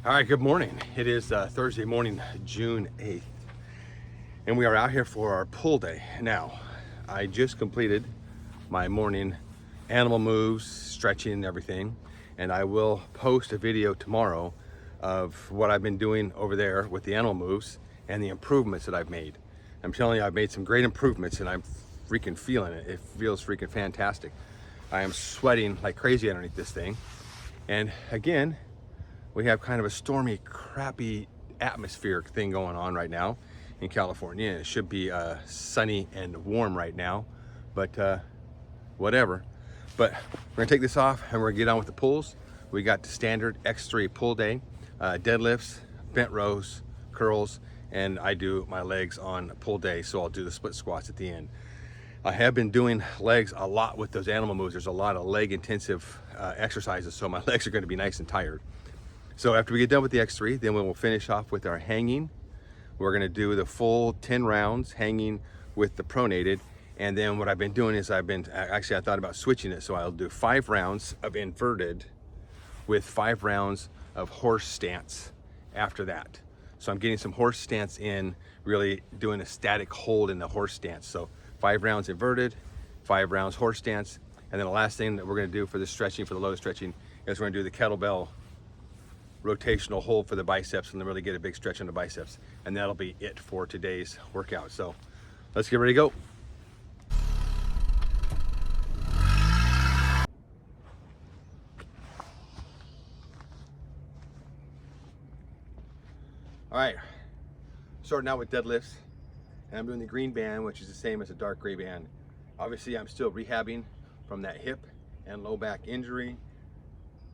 All right, good morning. It is Thursday morning, June 8th, and we are out here for our pull day. Now, I just completed my morning animal moves, stretching and everything, and I will post a video tomorrow of what I've been doing over there with the animal moves and the improvements that I've made. I'm telling you, I've made some great improvements and I'm freaking feeling it. It feels freaking fantastic. I am sweating like crazy underneath this thing. And again, we have kind of a stormy, crappy atmospheric thing going on right now in California. It should be sunny and warm right now, but whatever. But we're gonna take this off and we're gonna get on with the pulls. We got the standard X3 pull day, deadlifts, bent rows, curls, and I do my legs on pull day, so I'll do the split squats at the end. I have been doing legs a lot with those animal moves. There's a lot of leg intensive exercises, so my legs are gonna be nice and tired. So after we get done with the X3, then we will finish off with our hanging. We're gonna do the full 10 rounds hanging with the pronated. And then what I've been doing is I thought about switching it. So I'll do 5 rounds of inverted with 5 rounds of horse stance after that. So I'm getting some horse stance in, really doing a static hold in the horse stance. So 5 rounds inverted, 5 rounds horse stance. And then the last thing that we're gonna do for the stretching, for the low stretching, is we're gonna do the kettlebell rotational hold for the biceps and then really get a big stretch on the biceps. And that'll be it for today's workout. So let's get ready to go. All right, starting out with deadlifts, and I'm doing the green band, which is the same as the dark gray band. Obviously, I'm still rehabbing from that hip and low back injury,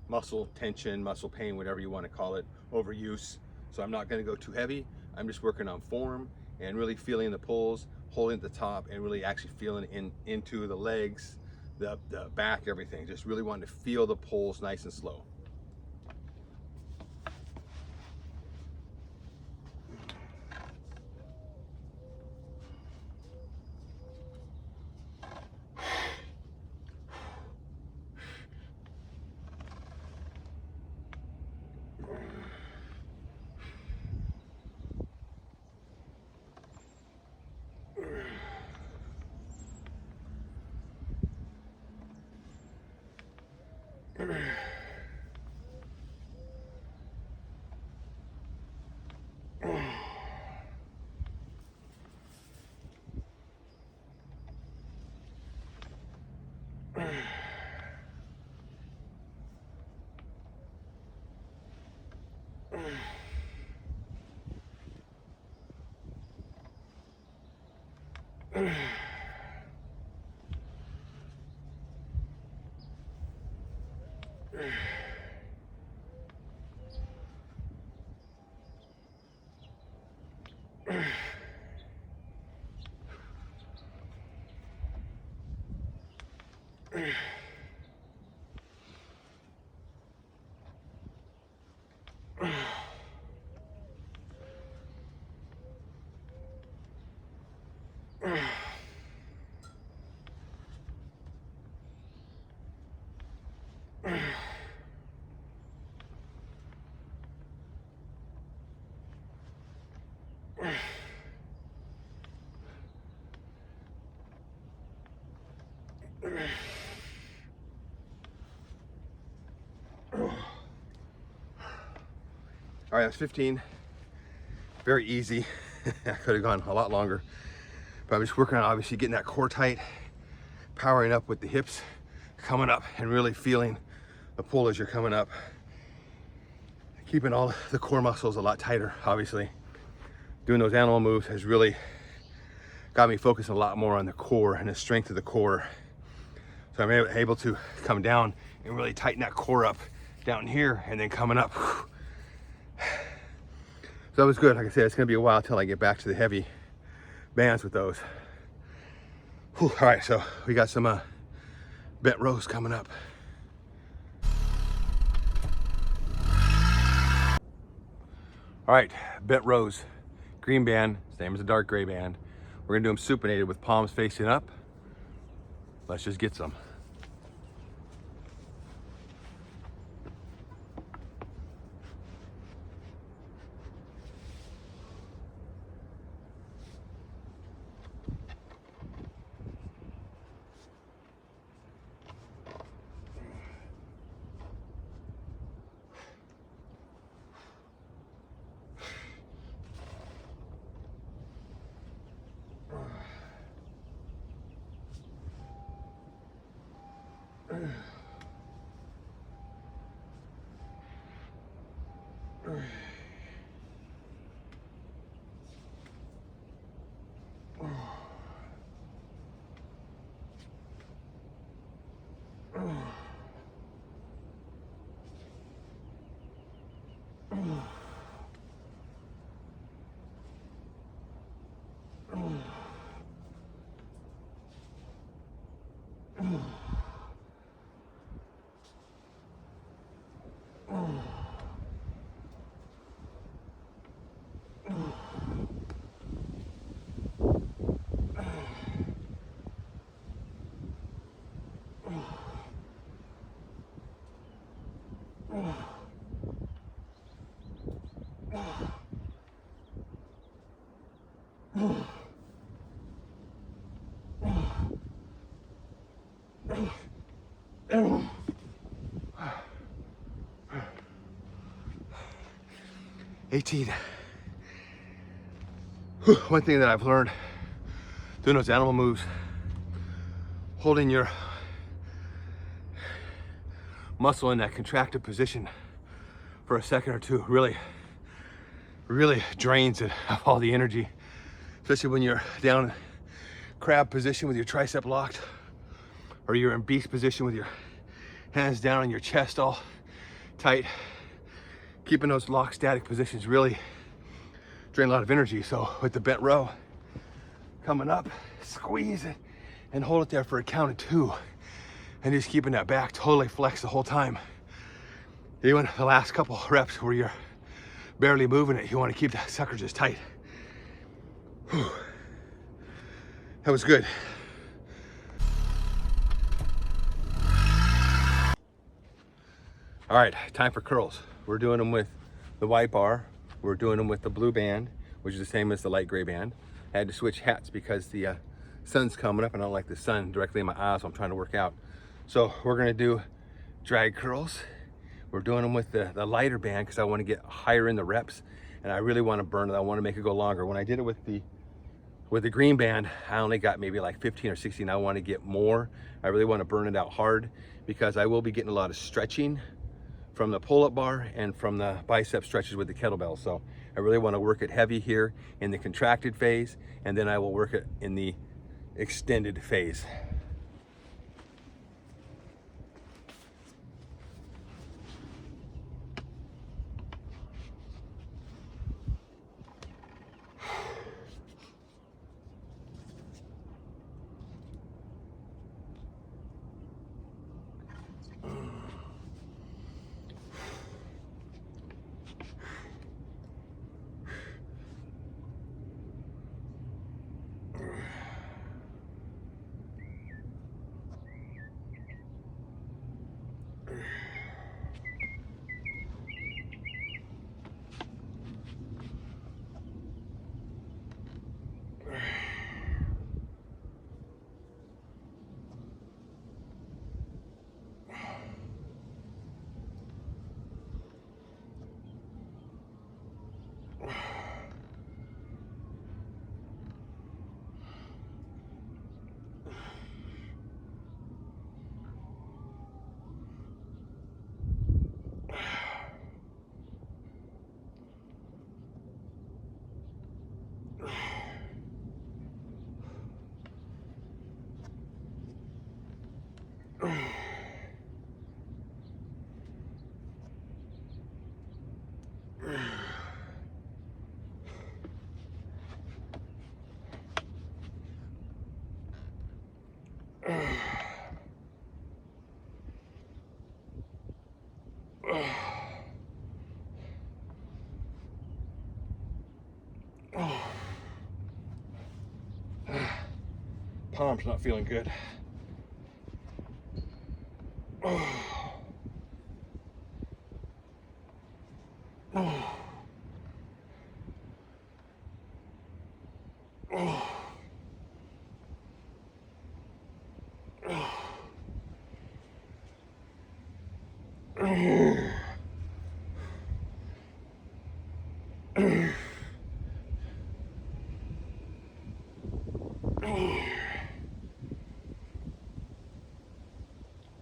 muscle tension, muscle pain, whatever you want to call it, overuse. So I'm not going to go too heavy. I'm just working on form and really feeling the pulls, holding at the top, and really actually feeling into the legs, the back, everything. Just really wanting to feel the pulls nice and slow. All right, that's 15. Very easy. I could have gone a lot longer, but I'm just working on obviously getting that core tight, powering up with the hips coming up and really feeling the pull as you're coming up. Keeping all the core muscles a lot tighter, obviously. Doing those animal moves has really got me focusing a lot more on the core and the strength of the core. So I'm able to come down and really tighten that core up down here and then coming up. So that was good. Like I said, it's gonna be a while till I get back to the heavy bands with those. Whew. All right, so we got some bent rows coming up. All right, bent rows, green band, same as the dark gray band. We're gonna do them supinated with palms facing up. Let's just get some. One thing that I've learned doing those animal moves, holding your muscle in that contracted position for a second or two really drains it of all the energy, especially when you're down in crab position with your tricep locked, or you're in beast position with your hands down on your chest all tight. Keeping those locked static positions really drain a lot of energy. So with the bent row coming up, squeeze it and hold it there for a count of 2, and just keeping that back totally flexed the whole time. Even the last couple reps where you're barely moving it, you want to keep that sucker just tight. Whew. That was good. All right, time for curls. We're doing them with the white bar. We're doing them with the blue band, which is the same as the light gray band. I had to switch hats because the sun's coming up and I don't like the sun directly in my eyes while I'm trying to work out. So we're gonna do drag curls. We're doing them with the lighter band because I want to get higher in the reps, and I really want to burn it. I want to make it go longer. When I did it with the green band, I only got maybe like 15 or 16. I want to get more. I really want to burn it out hard because I will be getting a lot of stretching from the pull-up bar and from the bicep stretches with the kettlebell. So I really want to work it heavy here in the contracted phase, and then I will work it in the extended phase. Palm's not feeling good.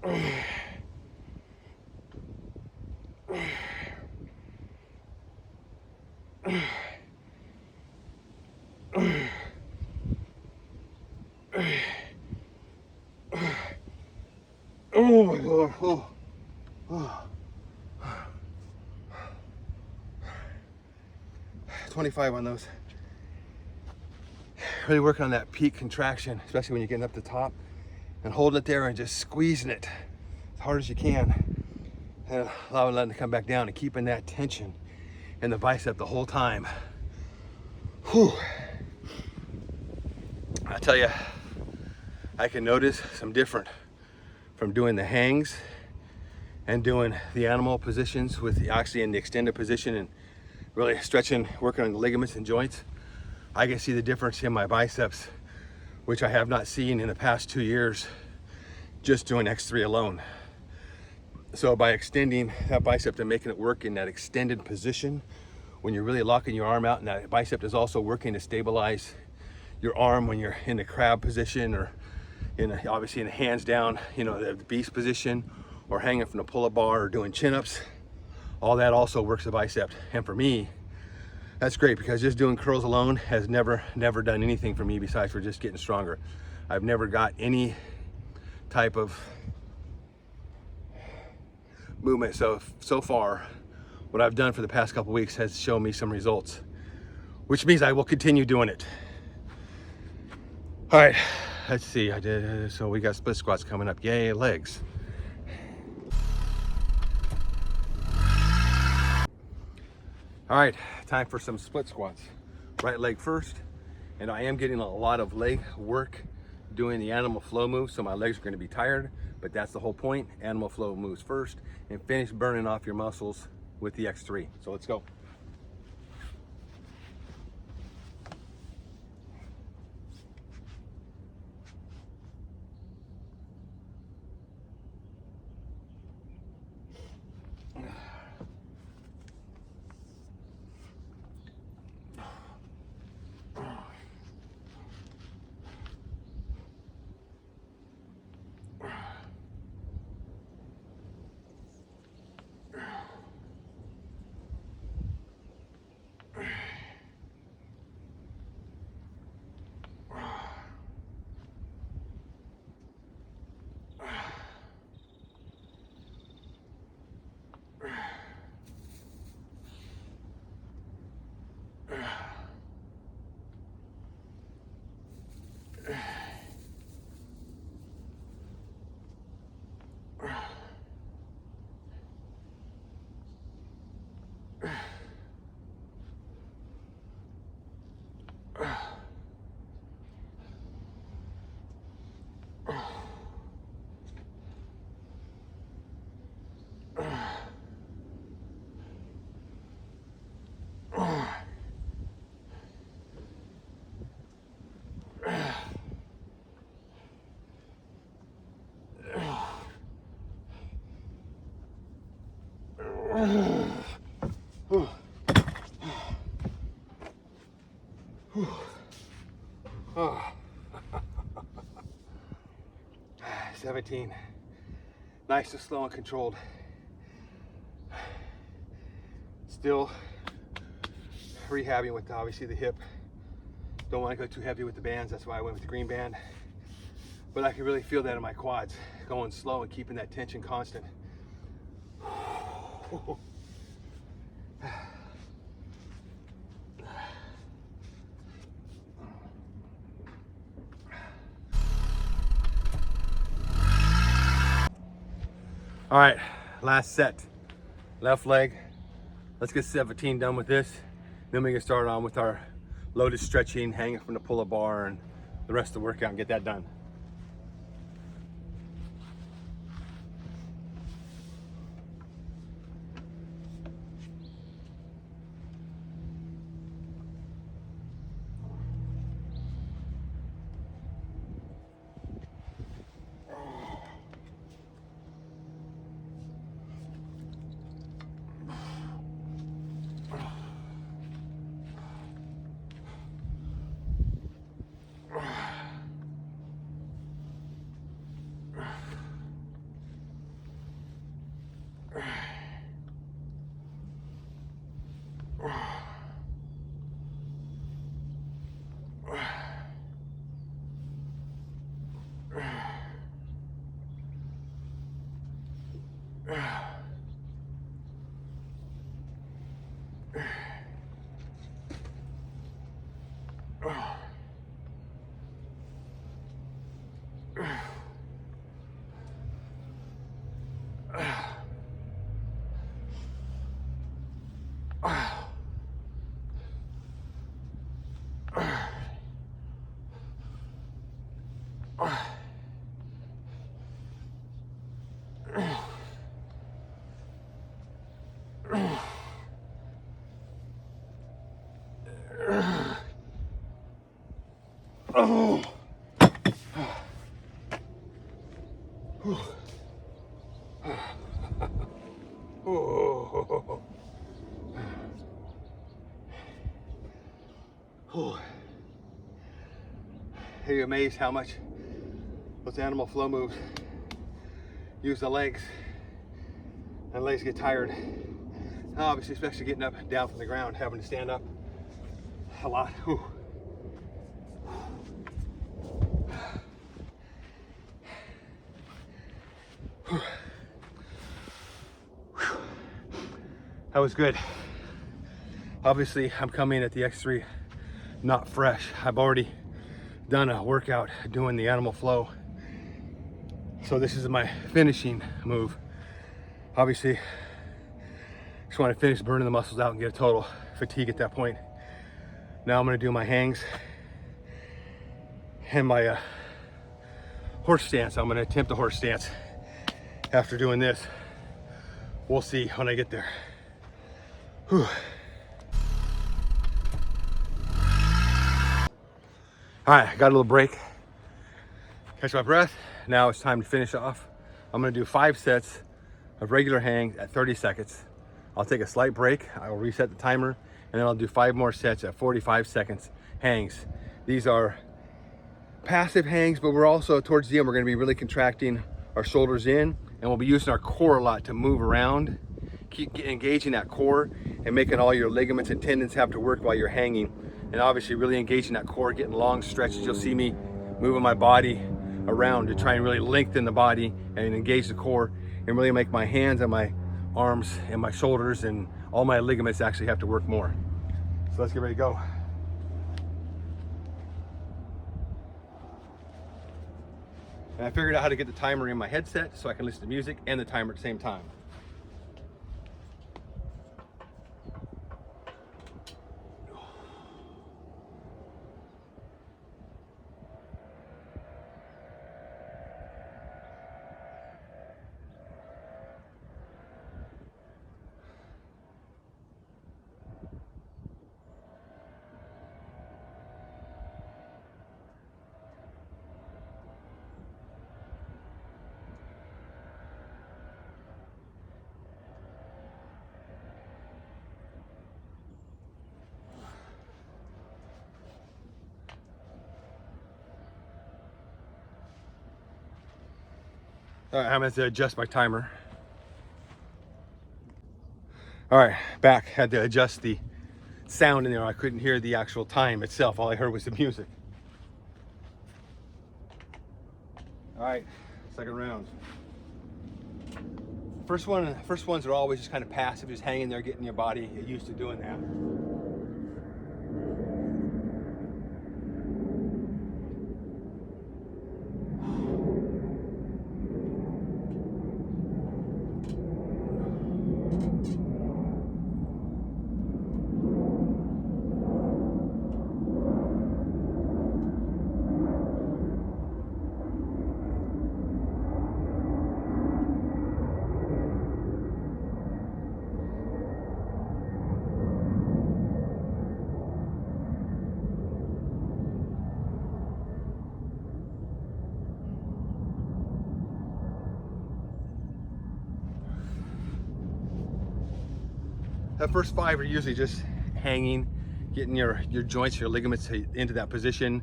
Oh my God. Oh. Oh. 25 on those. Really working on that peak contraction, especially when you're getting up the top, and holding it there and just squeezing it as hard as you can, and letting it come back down and keeping that tension in the bicep the whole time. Whew. I tell you, I can notice some different from doing the hangs and doing the animal positions with actually in the extended position and really stretching, working on the ligaments and joints. I can see the difference in my biceps, which I have not seen in the past 2 years just doing X3 alone. So by extending that bicep and making it work in that extended position, when you're really locking your arm out, and that bicep is also working to stabilize your arm when you're in the crab position, or obviously in the hands down, the beast position, or hanging from the pull-up bar, or doing chin-ups. All that also works the bicep. And for me, that's great, because just doing curls alone has never done anything for me besides for just getting stronger. I've never got any type of movement. So far, what I've done for the past couple weeks has shown me some results, which means I will continue doing it. All right, let's see. So we got split squats coming up. Yay, legs. All right, time for some split squats. Right leg first, and I am getting a lot of leg work doing the animal flow moves, so my legs are going to be tired, but that's the whole point. Animal flow moves first, and finish burning off your muscles with the X3. So let's go. Oh. 17. Nice and slow and controlled. Still rehabbing with obviously the hip. Don't want to go too heavy with the bands. That's why I went with the green band. But I can really feel that in my quads, going slow and keeping that tension constant. All right, last set. Left leg. Let's get 17 done with this. Then we can start on with our loaded stretching, hanging from the pull-up bar, and the rest of the workout, and get that done. Oh. Oh. Oh. Are you amazed how much those animal flow moves use the legs, and legs get tired? Obviously, especially getting up and down from the ground, having to stand up a lot. Whew. That was good. Obviously, I'm coming at the X3 not fresh. I've already done a workout doing the animal flow. So this is my finishing move. Obviously, just want to finish burning the muscles out and get a total fatigue at that point. Now I'm going to do my hangs and my horse stance. I'm going to attempt the horse stance after doing this. We'll see when I get there. Whew. All right, got a little break. Catch my breath. Now it's time to finish off. I'm gonna do 5 sets of regular hangs at 30 seconds. I'll take a slight break. I will reset the timer, and then I'll do 5 more sets at 45 seconds hangs. These are passive hangs, but we're also, towards the end, we're gonna be really contracting our shoulders in, and we'll be using our core a lot to move around. Keep engaging that core and making all your ligaments and tendons have to work while you're hanging. And obviously really engaging that core, getting long stretches. You'll see me moving my body around to try and really lengthen the body and engage the core and really make my hands and my arms and my shoulders and all my ligaments actually have to work more. So let's get ready to go. And I figured out how to get the timer in my headset so I can listen to music and the timer at the same time. All right, I'm going to adjust my timer. All right, back. Had to adjust the sound in there. I couldn't hear the actual time itself. All I heard was the music. All right, second round. First ones are always just kind of passive, just hanging there, getting your body used to doing that. The first 5 are usually just hanging, getting your joints, your ligaments into that position,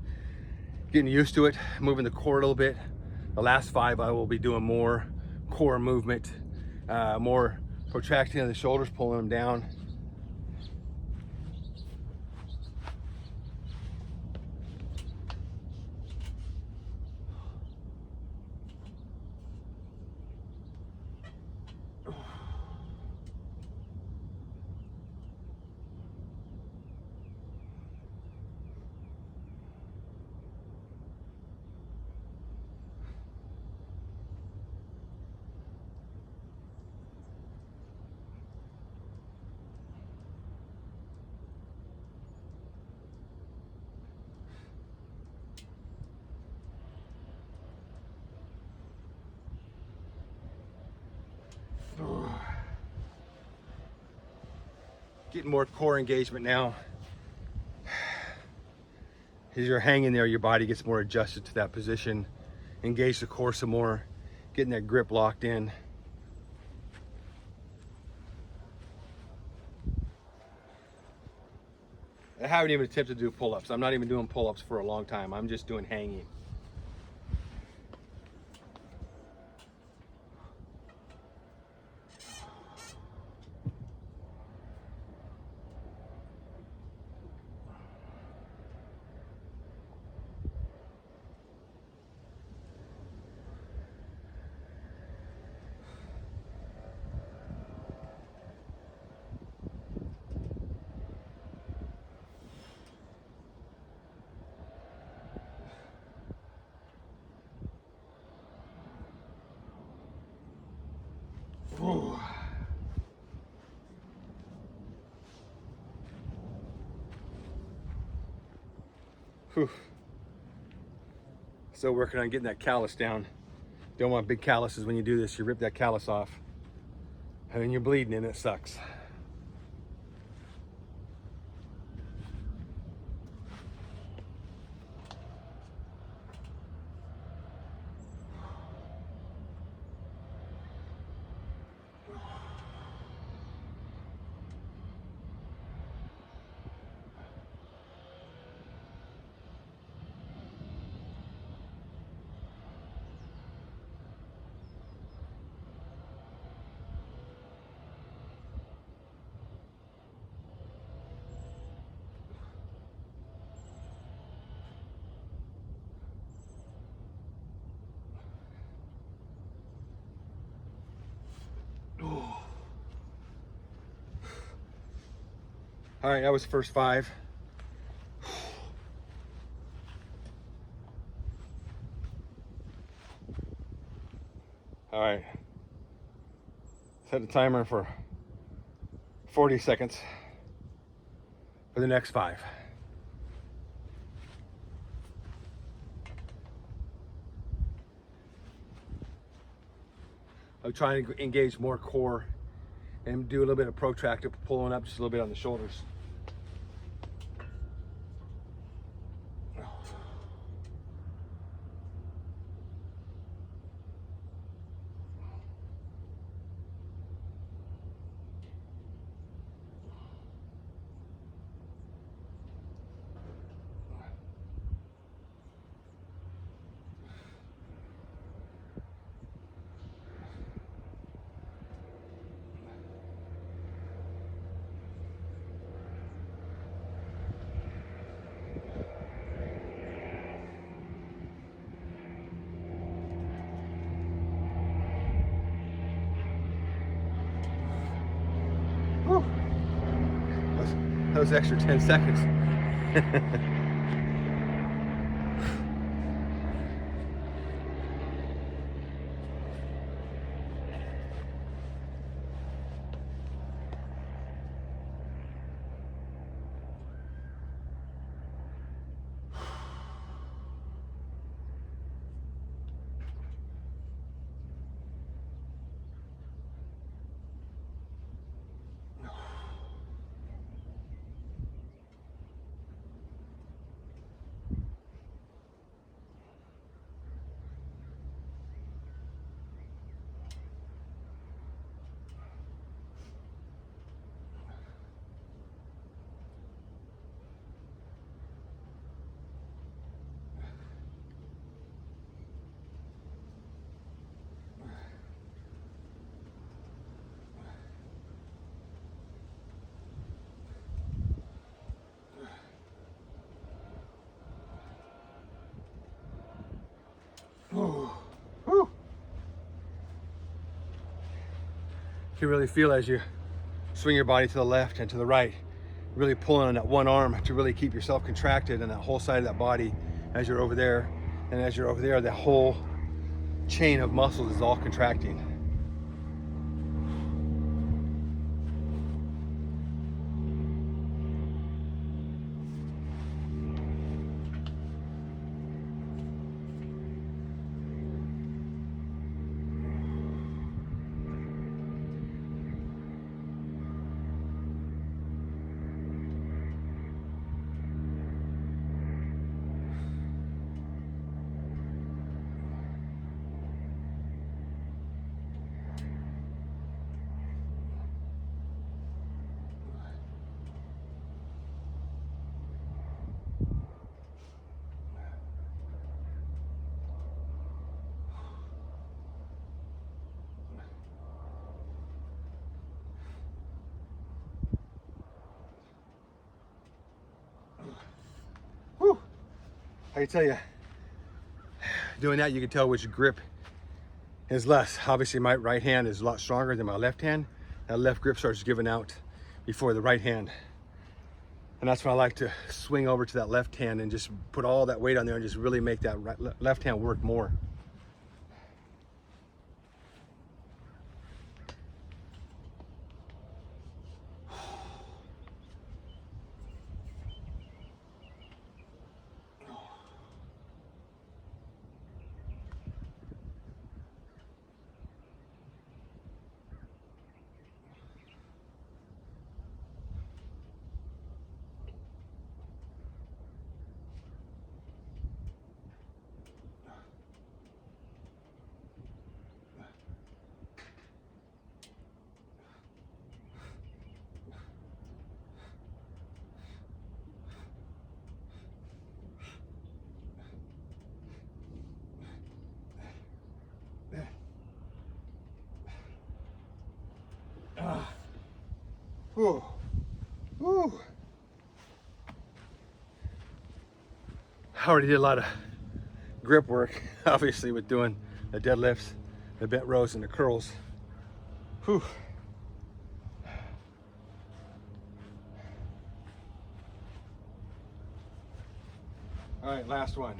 getting used to it, moving the core a little bit. The last 5 I will be doing more core movement, more protracting of the shoulders, pulling them down. Getting more core engagement now. As you're hanging there, your body gets more adjusted to that position. Engage the core some more, getting that grip locked in. I haven't even attempted to do pull-ups. I'm not even doing pull-ups for a long time. I'm just doing hanging. Whew. Whew. Still working on getting that callus down. Don't want big calluses when you do this. You rip that callus off and then you're bleeding and it sucks. All right, that was the first 5. All right, set the timer for 40 seconds for the next 5. I'm trying to engage more core and do a little bit of protractor, pulling up just a little bit on the shoulders. Whew. Those extra 10 seconds. You really feel as you swing your body to the left and to the right, really pulling on that one arm to really keep yourself contracted and that whole side of that body as you're over there. And as you're over there, the whole chain of muscles is all contracting. can tell you, doing that, you can tell which grip is less. Obviously, my right hand is a lot stronger than my left hand. That left grip starts giving out before the right hand. And that's when I like to swing over to that left hand and just put all that weight on there and just really make that left hand work more. Whew. Whew. I already did a lot of grip work, obviously, with doing the deadlifts, the bent rows, and the curls. Whew. All right, last one.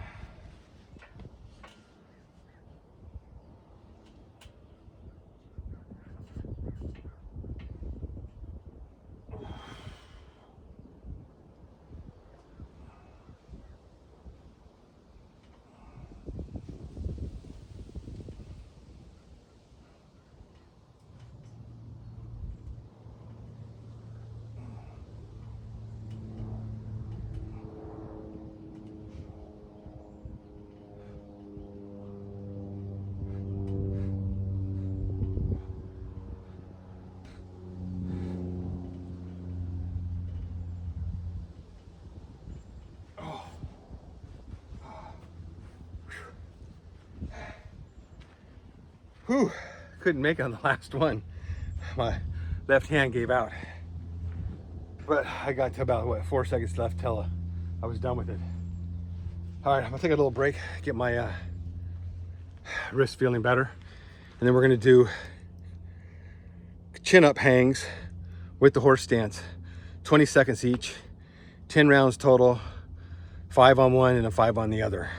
Whew, couldn't make it on the last one. My left hand gave out. But I got to about, what, 4 seconds left till I was done with it. All right, I'm gonna take a little break, get my wrist feeling better. And then we're gonna do chin up hangs with the horse stance. 20 seconds each, 10 rounds total, 5 on one and a 5 on the other.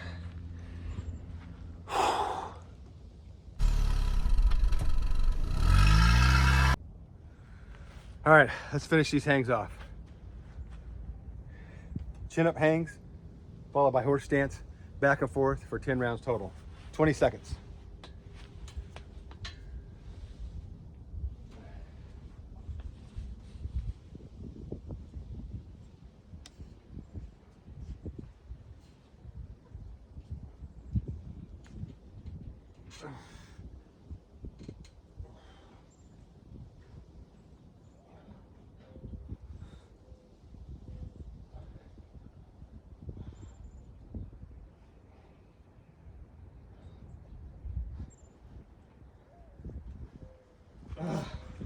All right, let's finish these hangs off. Chin up hangs, followed by horse stance, back and forth for 10 rounds total. 20 seconds.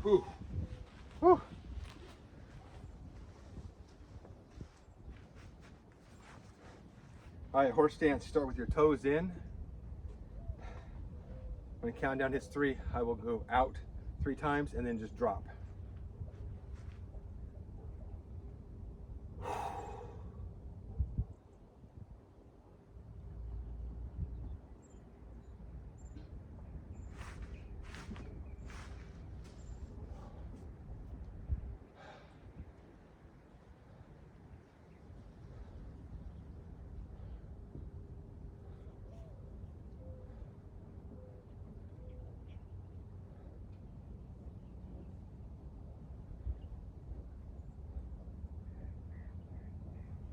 Whew. Whew. All right, horse stance, start with your toes in. When the countdown hits 3, I will go out 3 times and then just drop.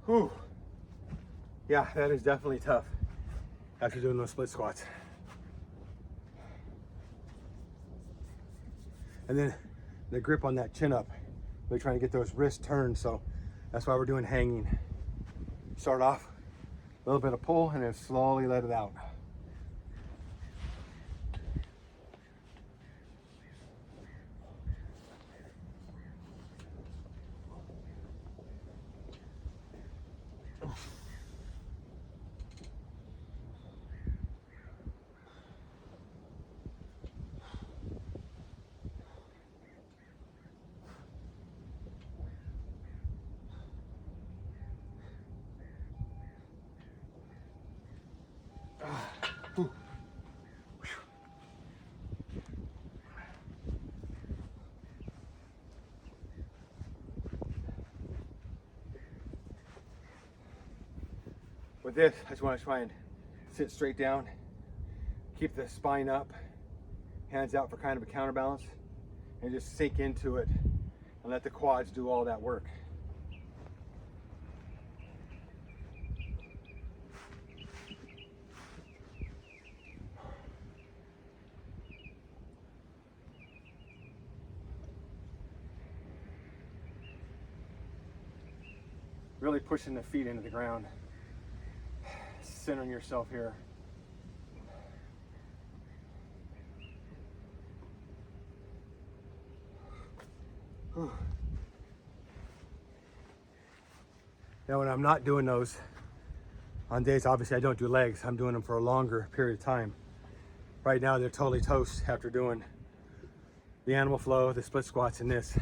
Whew. Yeah, that is definitely tough after doing those split squats. And then the grip on that chin up, we're trying to get those wrists turned, so that's why we're doing hanging. Start off, a little bit of pull, and then slowly let it out. With this, I just want to try and sit straight down, keep the spine up, hands out for kind of a counterbalance, and just sink into it and let the quads do all that work. Really pushing the feet into the ground, centering yourself here. Now when I'm not doing those, on days obviously I don't do legs, I'm doing them for a longer period of time. Right now they're totally toast after doing the animal flow, the split squats, and this.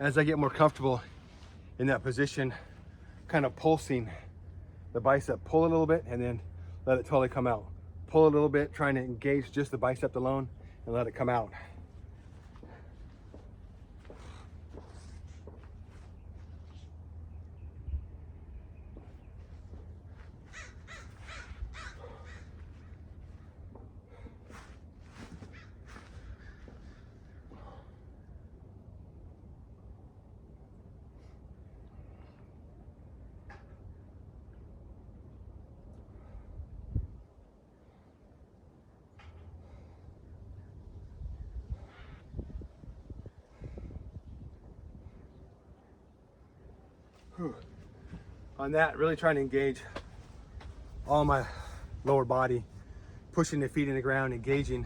As I get more comfortable in that position, kind of pulsing the bicep, pull a little bit and then let it totally come out. Pull a little bit, trying to engage just the bicep alone and let it come out. On that, really trying to engage all my lower body, pushing the feet in the ground, engaging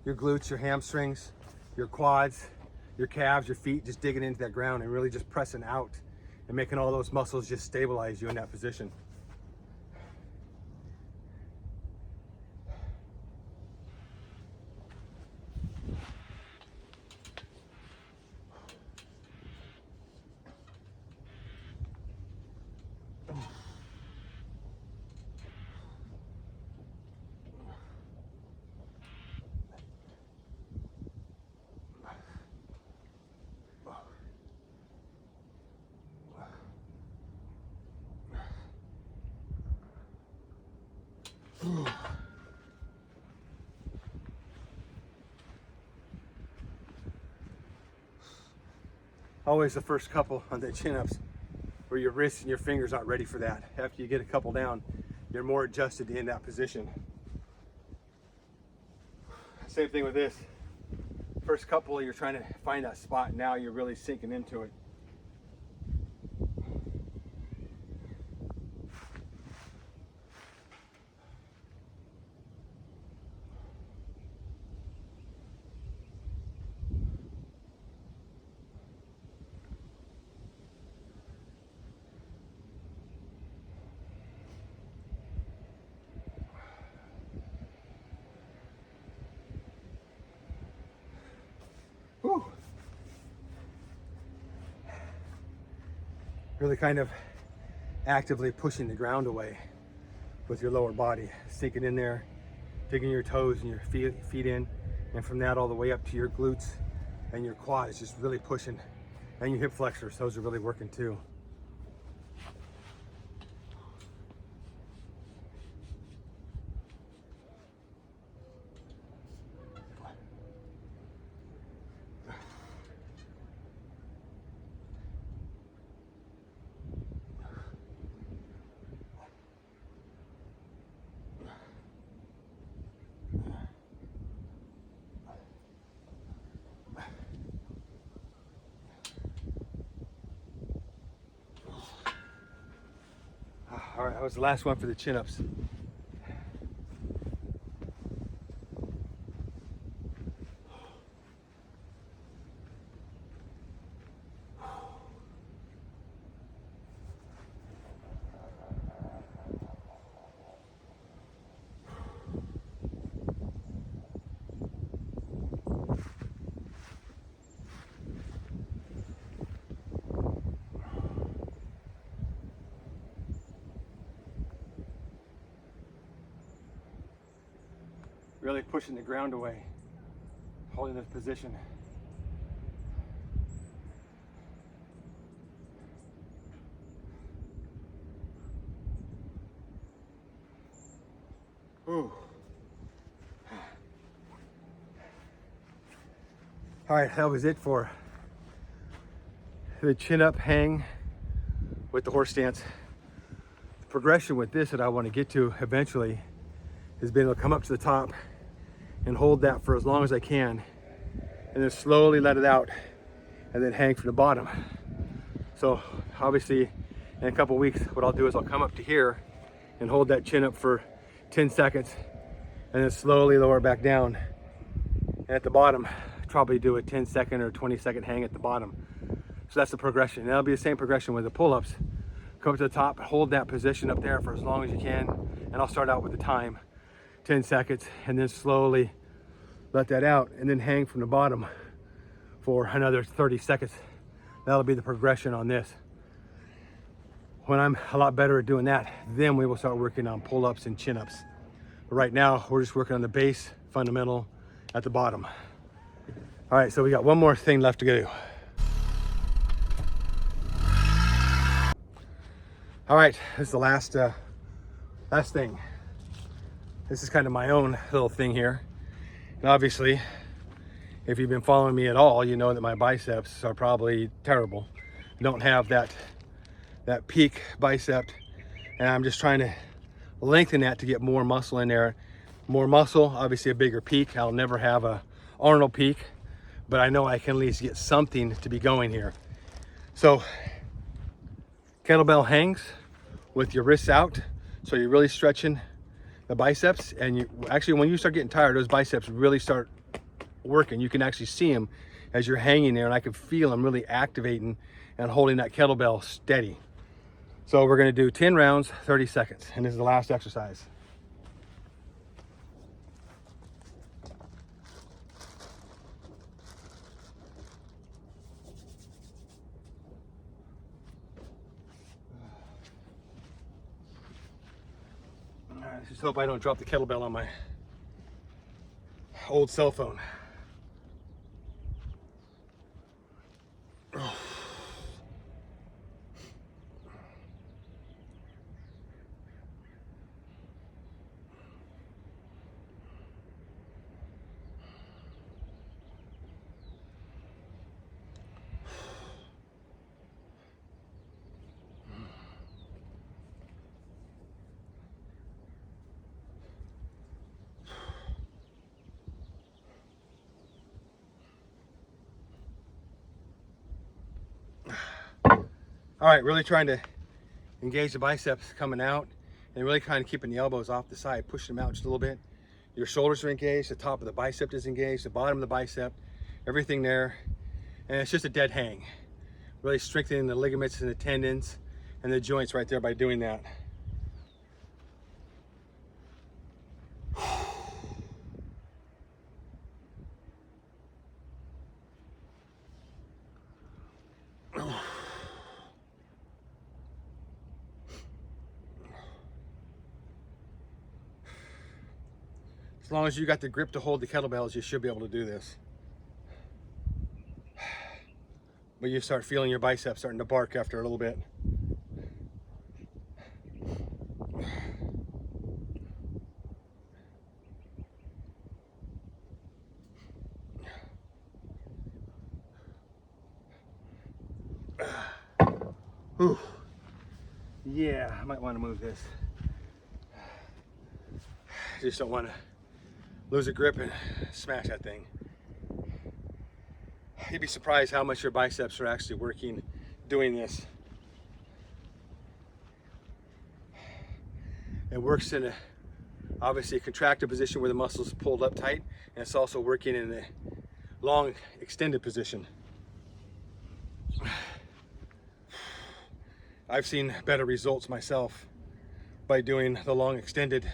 your glutes, your hamstrings, your quads, your calves, your feet, just digging into that ground and really just pressing out and making all those muscles just stabilize you in that position. Always the first couple on the chin-ups where your wrists and your fingers aren't ready for that. After you get a couple down, you're more adjusted in that position. Same thing with this. First couple, you're trying to find that spot. Now you're really sinking into it. Whew. Really kind of actively pushing the ground away with your lower body, sinking in there, digging your toes and your feet in, and from that all the way up to your glutes and your quads, just really pushing, and your hip flexors, those are really working too. All right, that was the last one for the chin-ups. Really pushing the ground away, holding this position. Ooh. All right, that was it for the chin up hang with the horse stance. The progression with this that I want to get to eventually is being able to come up to the top and hold that for as long as I can, and then slowly let it out and then hang from the bottom. So obviously in a couple weeks, what I'll do is I'll come up to here and hold that chin up for 10 seconds and then slowly lower it back down. And at the bottom, probably do a 10-second or 20-second hang at the bottom. So that's the progression. And that'll be the same progression with the pull-ups. Come up to the top, hold that position up there for as long as you can. And I'll start out with the time, 10 seconds, and then slowly let that out and then hang from the bottom for another 30 seconds. That'll be the progression on this. When I'm a lot better at doing that, then we will start working on pull-ups and chin-ups. But right now, we're just working on the base fundamental at the bottom. All right, so we got one more thing left to do. All right, this is the last thing. This is kind of my own little thing here. And obviously, if you've been following me at all, you know that my biceps are probably terrible. I don't have that peak bicep, and I'm just trying to lengthen that to get more muscle in there. More muscle, obviously a bigger peak. I'll never have a Arnold peak, but I know I can at least get something to be going here. So kettlebell hangs with your wrists out, so you're really stretching the biceps, and you actually, when you start getting tired, those biceps really start working. You can actually see them as you're hanging there, and I can feel them really activating and holding that kettlebell steady. So we're going to do 10 rounds, 30 seconds, and this is the last exercise. I just hope I don't drop the kettlebell on my old cell phone. All right, really trying to engage the biceps coming out and really kind of keeping the elbows off the side, pushing them out just a little bit. Your shoulders are engaged, the top of the bicep is engaged, the bottom of the bicep, everything there. And it's just a dead hang. Really strengthening the ligaments and the tendons and the joints right there by doing that. As long as you got the grip to hold the kettlebells, you should be able to do this. But you start feeling your biceps starting to bark after a little bit. Whew. Yeah, I might want to move this. I just don't want to lose a grip and smash that thing. You'd be surprised how much your biceps are actually working doing this. It works in obviously a contracted position where the muscles pulled up tight, and it's also working in a long extended position. I've seen better results myself by doing the long extended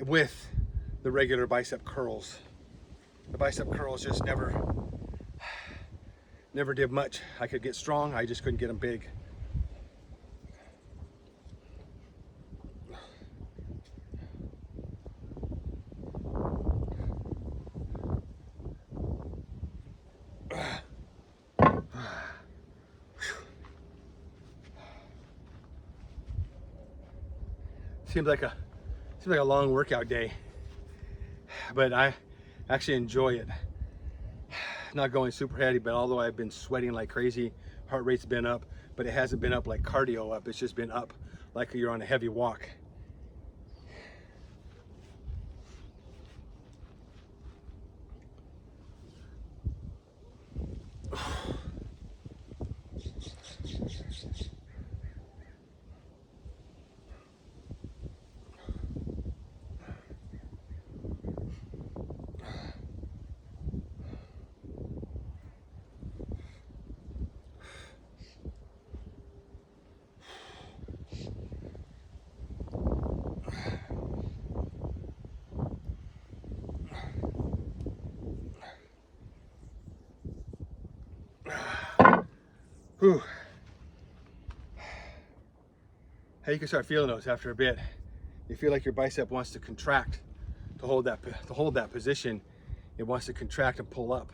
with the regular bicep curls. The bicep curls just never did much. I could get strong, I just couldn't get them big. seems like a long workout day, but I actually enjoy it. Not going super heavy, but although I've been sweating like crazy, heart rate's been up, but it hasn't been up like cardio up. It's just been up like you're on a heavy walk. Whew. How you can start feeling those after a bit. You feel like your bicep wants to contract to hold that position. It wants to contract and pull up,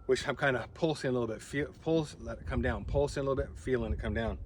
which I'm kind of pulsing a little bit. Pulse, let it come down. Pulsing a little bit, feeling it come down.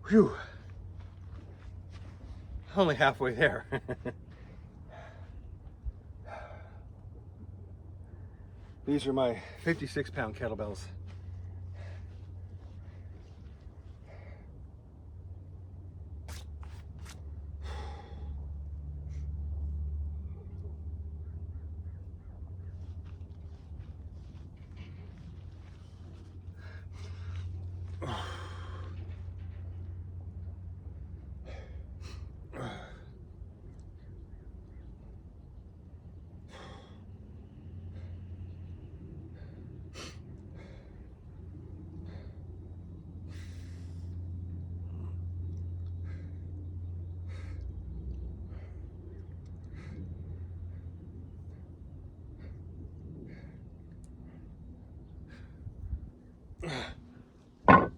Whew. Only halfway there. These are my 56-pound kettlebells.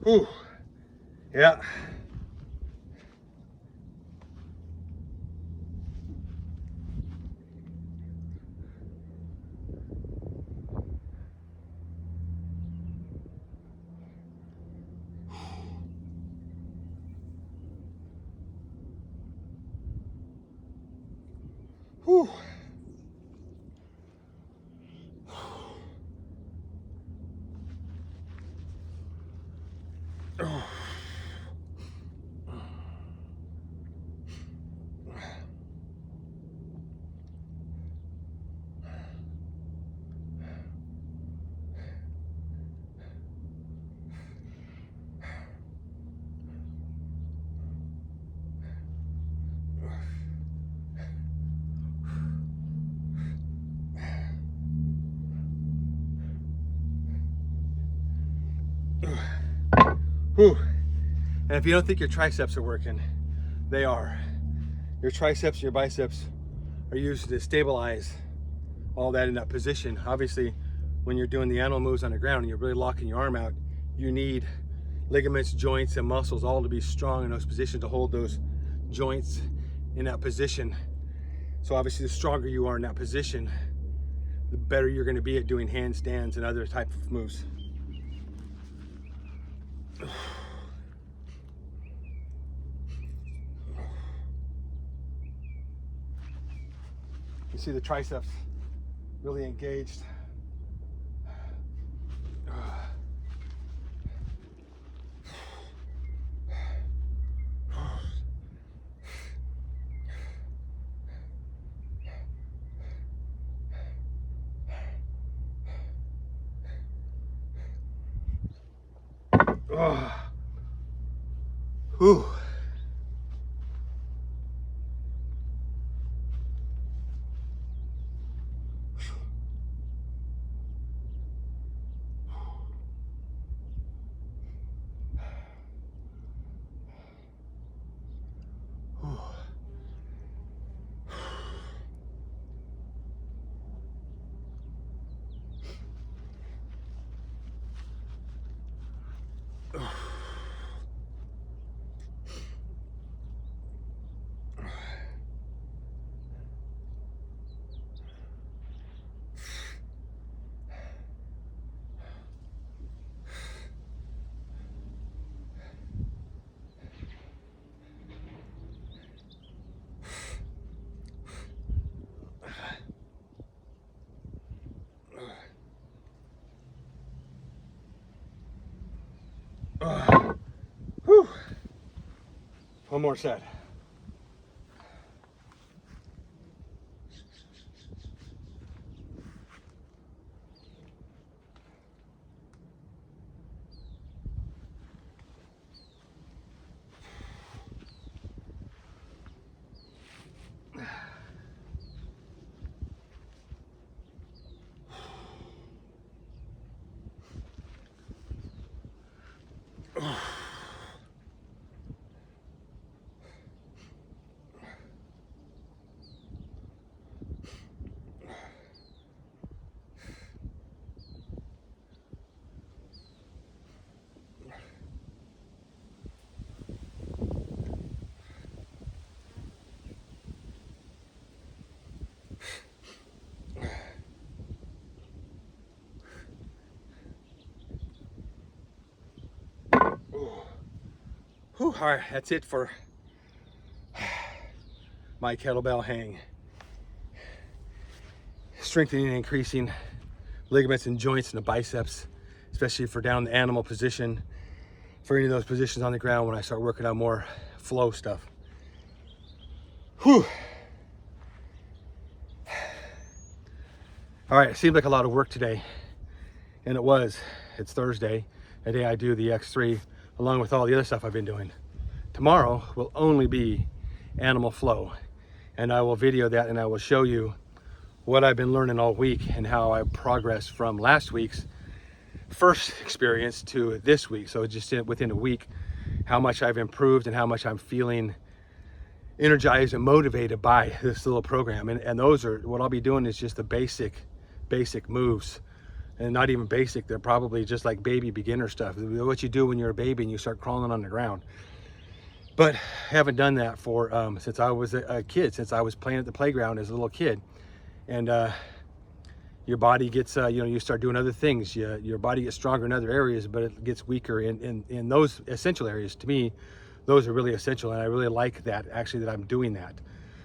Ooh, yeah. Whew. Whew. And if you don't think your triceps are working, they are. Your triceps and your biceps are used to stabilize all that in that position. Obviously, when you're doing the animal moves on the ground and you're really locking your arm out, you need ligaments, joints, and muscles all to be strong in those positions to hold those joints in that position. So obviously, the stronger you are in that position, the better you're going to be at doing handstands and other type of moves. You see the triceps really engaged. Whew. One more set. Whew, all right, that's it for my kettlebell hang. Strengthening and increasing ligaments and joints in the biceps, especially for down the animal position, for any of those positions on the ground when I start working on more flow stuff. Whew. All right, it seemed like a lot of work today, and it was. It's Thursday, a day I do the X3, along with all the other stuff I've been doing. Tomorrow will only be animal flow, and I will video that and I will show you what I've been learning all week and how I progressed from last week's first experience to this week. So just within a week, how much I've improved and how much I'm feeling energized and motivated by this little program. And those are, what I'll be doing is just the basic moves. And not even basic, they're probably just like baby beginner stuff. What you do when you're a baby and you start crawling on the ground. But I haven't done that for since I was a kid, since I was playing at the playground as a little kid. And your body gets, you start doing other things. Your body gets stronger in other areas, but it gets weaker in those essential areas. To me, those are really essential, and I really like that, actually, that I'm doing that.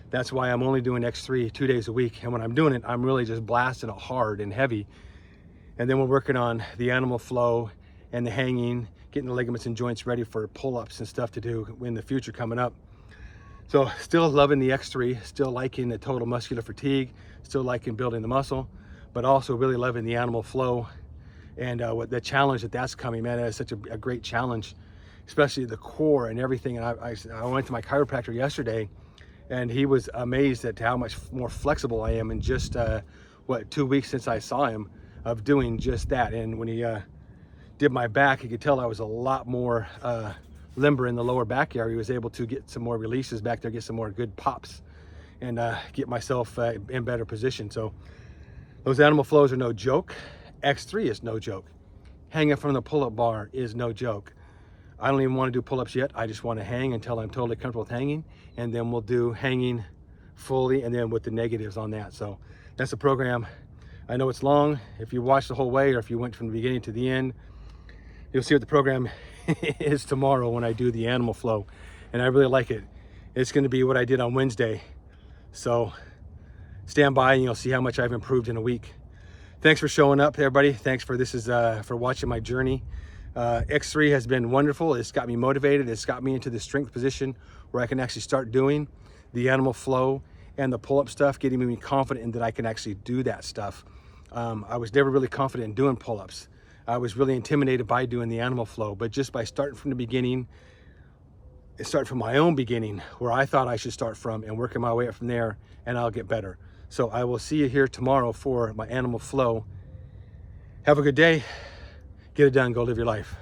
That's why I'm only doing X3 2 days a week. And when I'm doing it, I'm really just blasting it hard and heavy. And then we're working on the animal flow and the hanging, getting the ligaments and joints ready for pull-ups and stuff to do in the future coming up. So still loving the X3, still liking the total muscular fatigue, still liking building the muscle, but also really loving the animal flow and what the challenge that's coming, man. That is such a great challenge, especially the core and everything. And I went to my chiropractor yesterday, and he was amazed at how much more flexible I am in just 2 weeks since I saw him, of doing just that. And when he did my back, he could tell I was a lot more limber in the lower back area. He was able to get some more releases back there, get some more good pops, and get myself in better position. So those animal flows are no joke. X3 is no joke. Hanging from the pull-up bar is no joke. I don't even want to do pull-ups yet. I just want to hang until I'm totally comfortable with hanging, and then we'll do hanging fully and then with the negatives on that. So that's the program. I know it's long. If you watched the whole way, or if you went from the beginning to the end, you'll see what the program is tomorrow when I do the animal flow. And I really like it. It's going to be what I did on Wednesday. So stand by and you'll see how much I've improved in a week. Thanks for showing up, everybody. Thanks for for watching my journey. X3 has been wonderful. It's got me motivated. It's got me into the strength position where I can actually start doing the animal flow and the pull-up stuff, getting me confident in that I can actually do that stuff. I was never really confident in doing pull-ups. I was really intimidated by doing the animal flow, but just by starting from the beginning, start from my own beginning, where I thought I should start from, and working my way up from there, and I'll get better. So I will see you here tomorrow for my animal flow. Have a good day. Get it done. Go live your life.